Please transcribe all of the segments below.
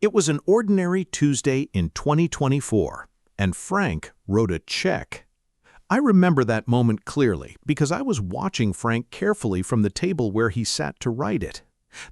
It was an ordinary Tuesday in 2024, and Frank wrote a check. I remember that moment clearly because I was watching Frank carefully from the table where he sat to write it.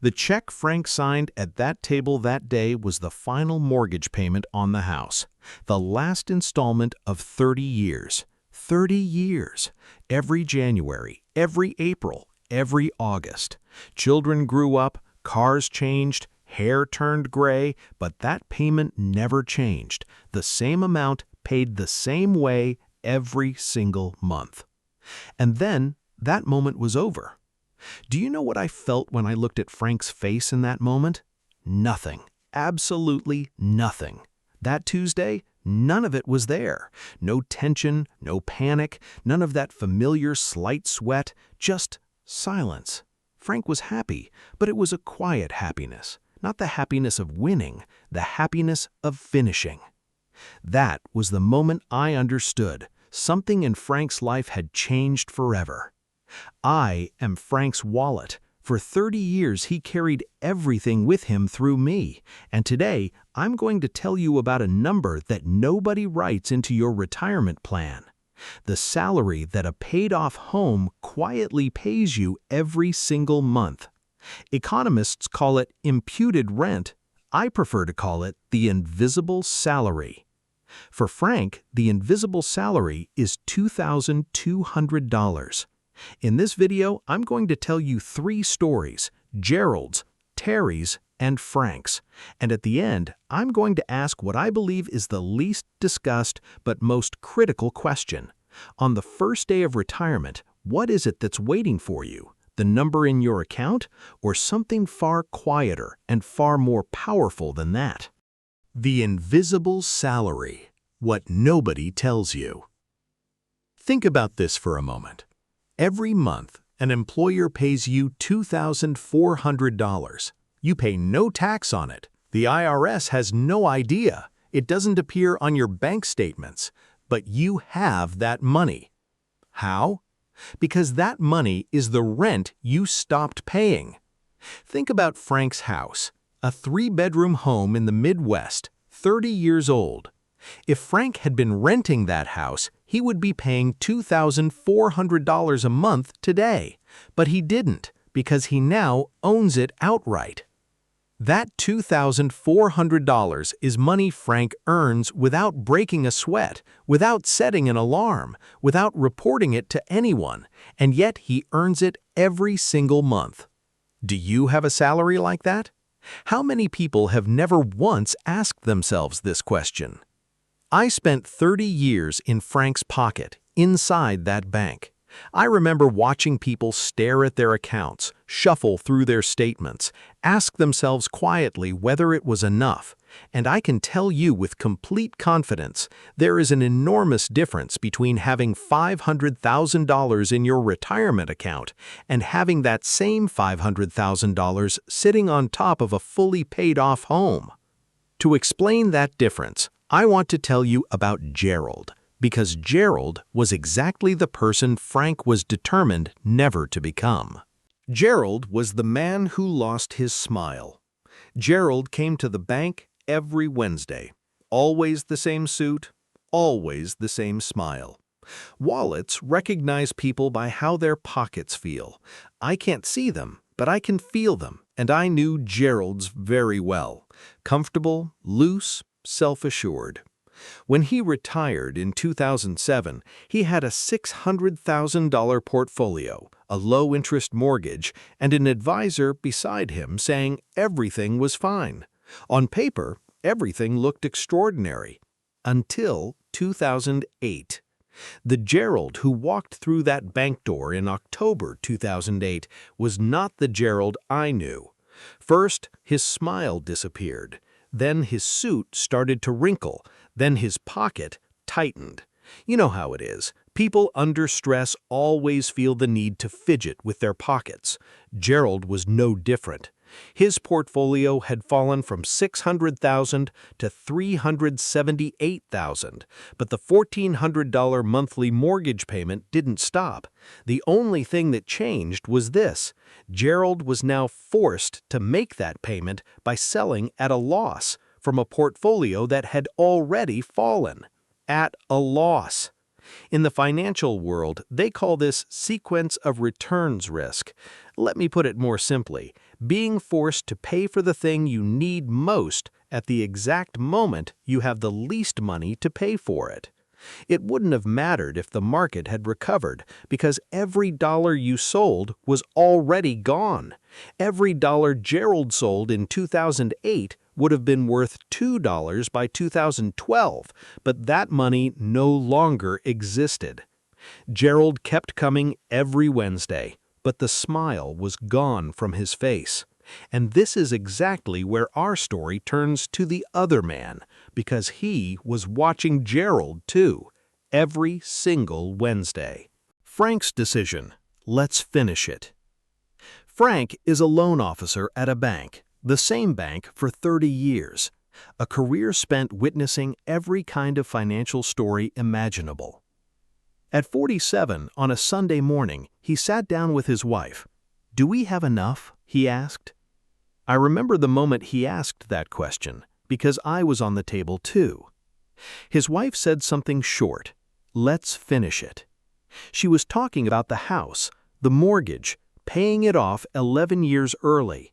The check Frank signed at that table that day was the final mortgage payment on the house, the last installment of 30 years. 30 years. Every January, every April, every August. Children grew up, cars changed, hair turned gray, but that payment never changed. The same amount paid the same way every single month. And then that moment was over. Do you know what I felt when I looked at Frank's face in that moment? Nothing. Absolutely nothing. That Tuesday, none of it was there. No tension, no panic, none of that familiar slight sweat, just silence. Frank was happy, but it was a quiet happiness, not the happiness of winning, the happiness of finishing. That was the moment I understood. Something in Frank's life had changed forever. I am Frank's wallet. For 30 years, he carried everything with him through me, and today I'm going to tell you about a number that nobody writes into your retirement plan. The salary that a paid-off home quietly pays you every single month. Economists call it imputed rent. I prefer to call it the invisible salary. For Frank, the invisible salary is $2,200. In this video, I'm going to tell you 3 stories, Gerald's, Terry's, and Frank's. And at the end, I'm going to ask what I believe is the least discussed but most critical question. On the first day of retirement, what is it that's waiting for you? The number in your account, or something far quieter and far more powerful than that? The invisible salary. What nobody tells you. Think about this for a moment. Every month, an employer pays you $2,400. You pay no tax on it. The IRS has no idea. It doesn't appear on your bank statements, but you have that money. How? Because that money is the rent you stopped paying. Think about Frank's house, a 3-bedroom home in the Midwest, 30 years old. If Frank had been renting that house, he would be paying $2,400 a month today, but he didn't because he now owns it outright. That $2,400 is money Frank earns without breaking a sweat, without setting an alarm, without reporting it to anyone, and yet he earns it every single month. Do you have a salary like that? How many people have never once asked themselves this question? I spent 30 years in Frank's pocket, inside that bank. I remember watching people stare at their accounts, shuffle through their statements, ask themselves quietly whether it was enough. And I can tell you with complete confidence, there is an enormous difference between having $500,000 in your retirement account and having that same $500,000 sitting on top of a fully paid-off home. To explain that difference, I want to tell you about Gerald, because Gerald was exactly the person Frank was determined never to become. Gerald was the man who lost his smile. Gerald came to the bank every Wednesday. Always the same suit, always the same smile. Wallets recognize people by how their pockets feel. I can't see them, but I can feel them, and I knew Gerald's very well. Comfortable, loose, self-assured. When he retired in 2007, he had a $600,000 portfolio, a low-interest mortgage, and an advisor beside him saying everything was fine. On paper, everything looked extraordinary. Until 2008. The Gerald who walked through that bank door in October 2008 was not the Gerald I knew. First, his smile disappeared. Then his suit started to wrinkle. Then his pocket tightened. You know how it is. People under stress always feel the need to fidget with their pockets. Gerald was no different. His portfolio had fallen from $600,000 to $378,000, but the $1,400 monthly mortgage payment didn't stop. The only thing that changed was this: Gerald was now forced to make that payment by selling at a loss from a portfolio that had already fallen. At a loss. In the financial world, they call this sequence of returns risk. Let me put it more simply: being forced to pay for the thing you need most at the exact moment you have the least money to pay for it. It wouldn't have mattered if the market had recovered, because every dollar you sold was already gone. Every dollar Gerald sold in 2008 would have been worth $2 by 2012, but that money no longer existed. Gerald kept coming every Wednesday, but the smile was gone from his face. And this is exactly where our story turns to the other man, because he was watching Gerald too, every single Wednesday. Frank's decision. Let's finish it. Frank is a loan officer at a bank, the same bank for 30 years, a career spent witnessing every kind of financial story imaginable. At 47, on a Sunday morning, he sat down with his wife. "Do we have enough?" he asked. I remember the moment he asked that question, because I was on the table too. His wife said something short: "Let's finish it." She was talking about the house, the mortgage, paying it off 11 years early.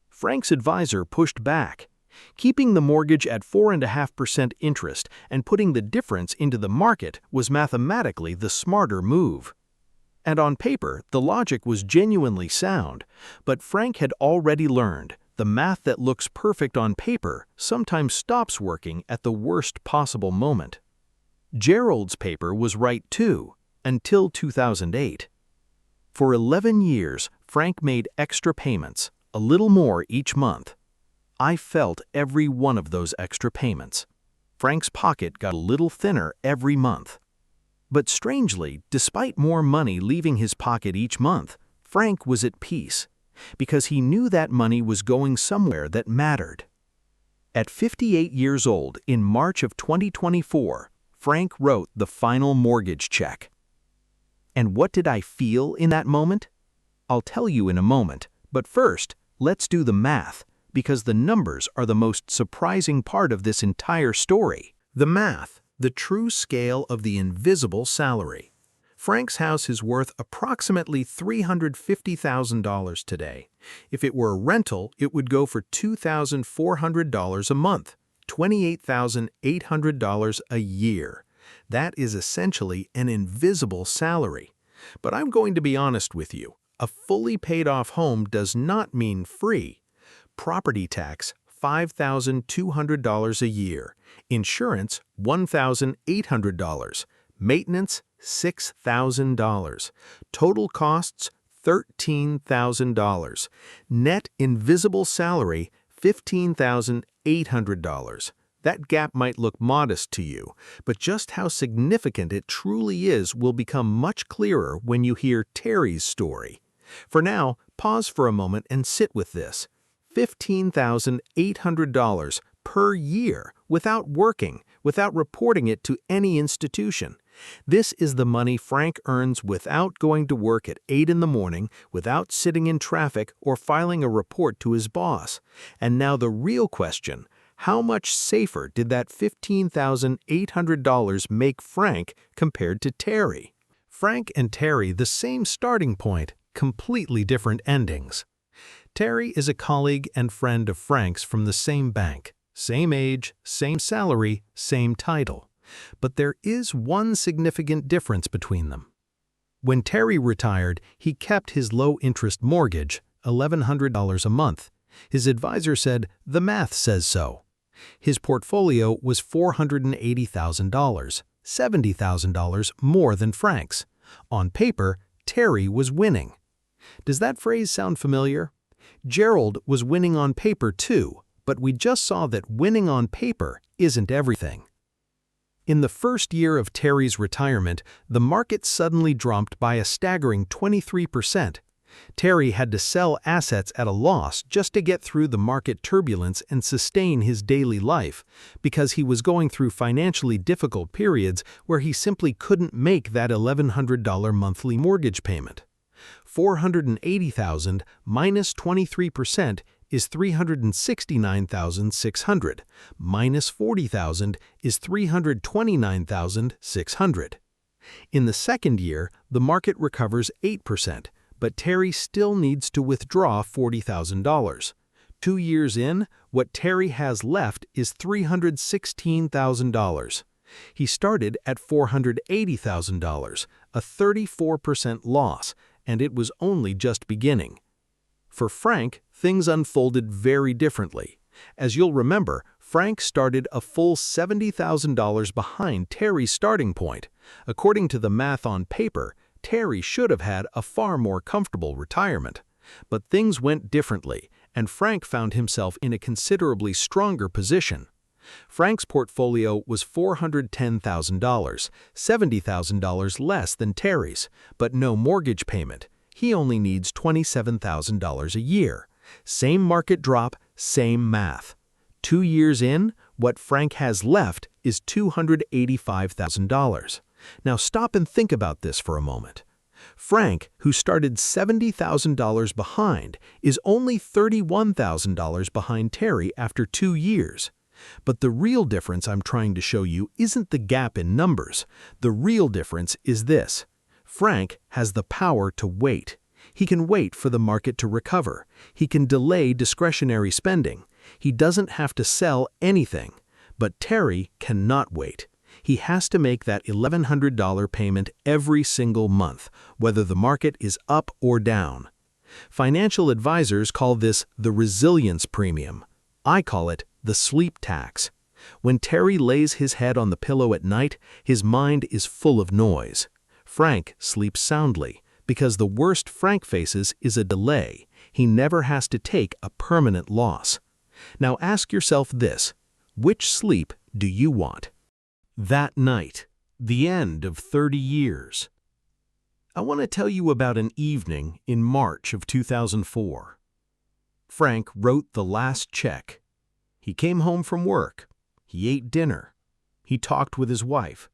Frank's advisor pushed back. Keeping the mortgage at 4.5% interest and putting the difference into the market was mathematically the smarter move. And on paper, the logic was genuinely sound, but Frank had already learned the math that looks perfect on paper sometimes stops working at the worst possible moment. Gerald's paper was right too, until 2008. For 11 years, Frank made extra payments, a little more each month. I felt every one of those extra payments. Frank's pocket got a little thinner every month. But strangely, despite more money leaving his pocket each month, Frank was at peace, because he knew that money was going somewhere that mattered. At 58 years old, in March of 2024, Frank wrote the final mortgage check. And what did I feel in that moment? I'll tell you in a moment, but first, let's do the math, because the numbers are the most surprising part of this entire story. The math, the true scale of the invisible salary. Frank's house is worth approximately $350,000 today. If it were a rental, it would go for $2,400 a month, $28,800 a year. That is essentially an invisible salary. But I'm going to be honest with you. A fully paid-off home does not mean free. Property tax, $5,200 a year. Insurance, $1,800. Maintenance, $6,000. Total costs, $13,000. Net invisible salary, $15,800. That gap might look modest to you, but just how significant it truly is will become much clearer when you hear Terry's story. For now, pause for a moment and sit with this. $15,800 per year without working, without reporting it to any institution. This is the money Frank earns without going to work at 8 in the morning, without sitting in traffic or filing a report to his boss. And now the real question: how much safer did that $15,800 make Frank compared to Terry? Frank and Terry, the same starting point, completely different endings. Terry is a colleague and friend of Frank's from the same bank, same age, same salary, same title. But there is one significant difference between them. When Terry retired, he kept his low-interest mortgage, $1,100 a month. His advisor said, "The math says so." His portfolio was $480,000, $70,000 more than Frank's. On paper, Terry was winning. Does that phrase sound familiar? Gerald was winning on paper too, but we just saw that winning on paper isn't everything. In the first year of Terry's retirement, the market suddenly dropped by a staggering 23%. Terry had to sell assets at a loss just to get through the market turbulence and sustain his daily life, because he was going through financially difficult periods where he simply couldn't make that $1,100 monthly mortgage payment. $480,000 minus 23% is $369,600, minus $40,000 is $329,600. In the second year, the market recovers 8%, but Terry still needs to withdraw $40,000. 2 years in, what Terry has left is $316,000. He started at $480,000, a 34% loss, and it was only just beginning. For Frank, things unfolded very differently. As you'll remember, Frank started a full $70,000 behind Terry's starting point. According to the math on paper, Terry should have had a far more comfortable retirement. But things went differently, and Frank found himself in a considerably stronger position. Frank's portfolio was $410,000, $70,000 less than Terry's, but no mortgage payment. He only needs $27,000 a year. Same market drop, same math. 2 years in, what Frank has left is $285,000. Now stop and think about this for a moment. Frank, who started $70,000 behind, is only $31,000 behind Terry after 2 years. But the real difference I'm trying to show you isn't the gap in numbers. The real difference is this. Frank has the power to wait. He can wait for the market to recover. He can delay discretionary spending. He doesn't have to sell anything. But Terry cannot wait. He has to make that $1,100 payment every single month, whether the market is up or down. Financial advisors call this the resilience premium. I call it the sleep tax. When Terry lays his head on the pillow at night, his mind is full of noise. Frank sleeps soundly, because the worst Frank faces is a delay. He never has to take a permanent loss. Now ask yourself this: which sleep do you want? That night, the end of 30 years. I want to tell you about an evening in March of 2004. Frank wrote the last check. He came home from work. He ate dinner. He talked with his wife.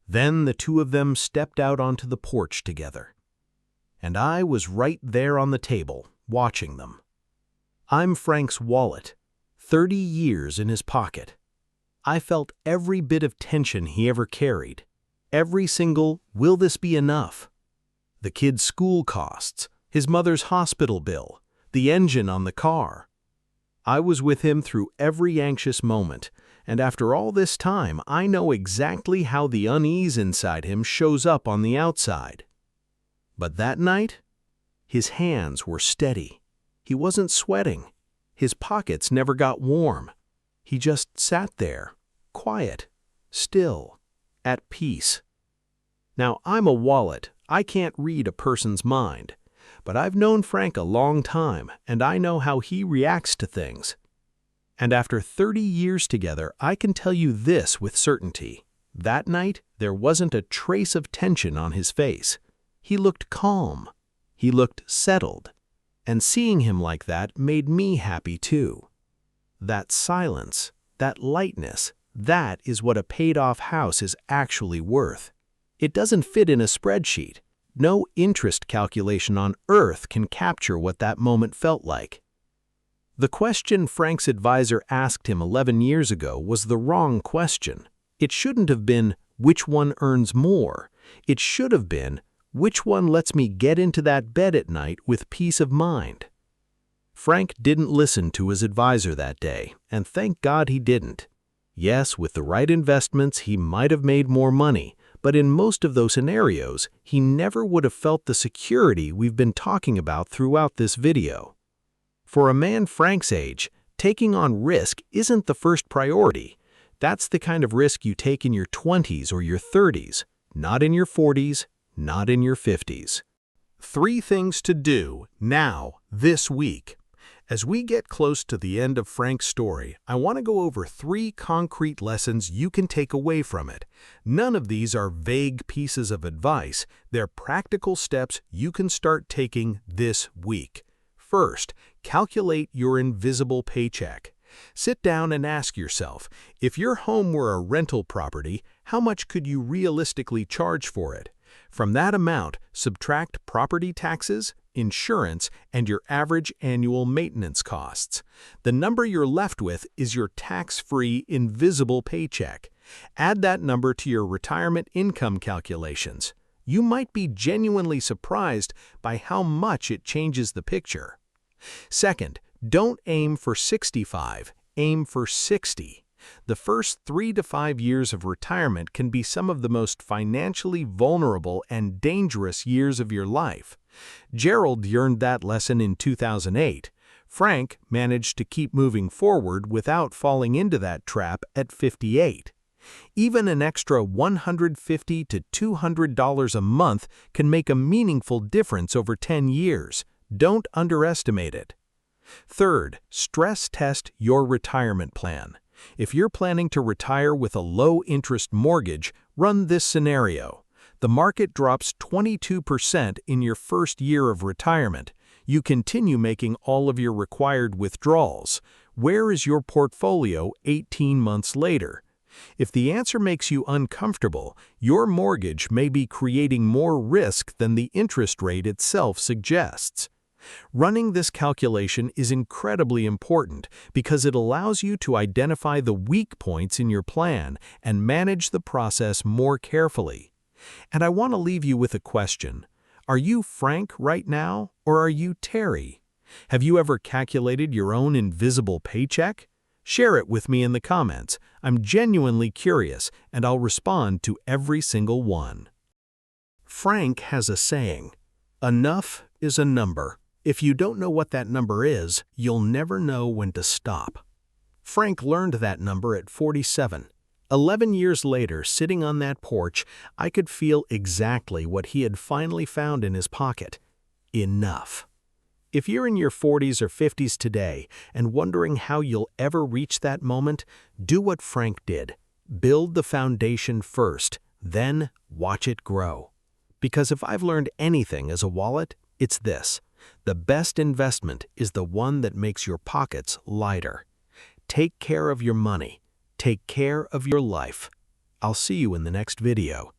Then the two of them stepped out onto the porch together. And I was right there on the table, watching them. I'm Frank's wallet, 30 years in his pocket. I felt every bit of tension he ever carried. Every single, will this be enough? The kid's school costs, his mother's hospital bill, the engine on the car. I was with him through every anxious moment, and after all this time, I know exactly how the unease inside him shows up on the outside. But that night, his hands were steady. He wasn't sweating. His pockets never got warm. He just sat there, quiet, still, at peace. Now, I'm a wallet. I can't read a person's mind. But I've known Frank a long time, and I know how he reacts to things. And after 30 years together, I can tell you this with certainty. That night, there wasn't a trace of tension on his face. He looked calm. He looked settled. And seeing him like that made me happy too. That silence, that lightness, that is what a paid-off house is actually worth. It doesn't fit in a spreadsheet. No interest calculation on earth can capture what that moment felt like. The question Frank's advisor asked him 11 years ago was the wrong question. It shouldn't have been, which one earns more? It should have been, which one lets me get into that bed at night with peace of mind? Frank didn't listen to his advisor that day, and thank God he didn't. Yes, with the right investments, he might have made more money, but in most of those scenarios, he never would have felt the security we've been talking about throughout this video. For a man Frank's age, taking on risk isn't the first priority. That's the kind of risk you take in your 20s or your 30s, not in your 40s, not in your 50s. 3 things to do now, this week. As we get close to the end of Frank's story, I want to go over 3 concrete lessons you can take away from it. None of these are vague pieces of advice. They're practical steps you can start taking this week. First, calculate your invisible paycheck. Sit down and ask yourself, if your home were a rental property, how much could you realistically charge for it? From that amount, subtract property taxes, insurance, and your average annual maintenance costs. The number you're left with is your tax-free, invisible paycheck. Add that number to your retirement income calculations. You might be genuinely surprised by how much it changes the picture. Second, don't aim for 65, aim for 60. The first 3 to 5 years of retirement can be some of the most financially vulnerable and dangerous years of your life. Gerald learned that lesson in 2008. Frank managed to keep moving forward without falling into that trap at 58. Even an extra $150 to $200 a month can make a meaningful difference over 10 years. Don't underestimate it. Third, stress test your retirement plan. If you're planning to retire with a low-interest mortgage, run this scenario. The market drops 22% in your first year of retirement. You continue making all of your required withdrawals. Where is your portfolio 18 months later? If the answer makes you uncomfortable, your mortgage may be creating more risk than the interest rate itself suggests. Running this calculation is incredibly important because it allows you to identify the weak points in your plan and manage the process more carefully. And I want to leave you with a question. Are you Frank right now, or are you Terry? Have you ever calculated your own invisible paycheck? Share it with me in the comments. I'm genuinely curious, and I'll respond to every single one. Frank has a saying, "Enough is a number." If you don't know what that number is, you'll never know when to stop. Frank learned that number at 47. 11 years later, sitting on that porch, I could feel exactly what he had finally found in his pocket. Enough. If you're in your 40s or 50s today and wondering how you'll ever reach that moment, do what Frank did. Build the foundation first, then watch it grow. Because if I've learned anything as a wallet, it's this. The best investment is the one that makes your pockets lighter. Take care of your money. Take care of your life. I'll see you in the next video.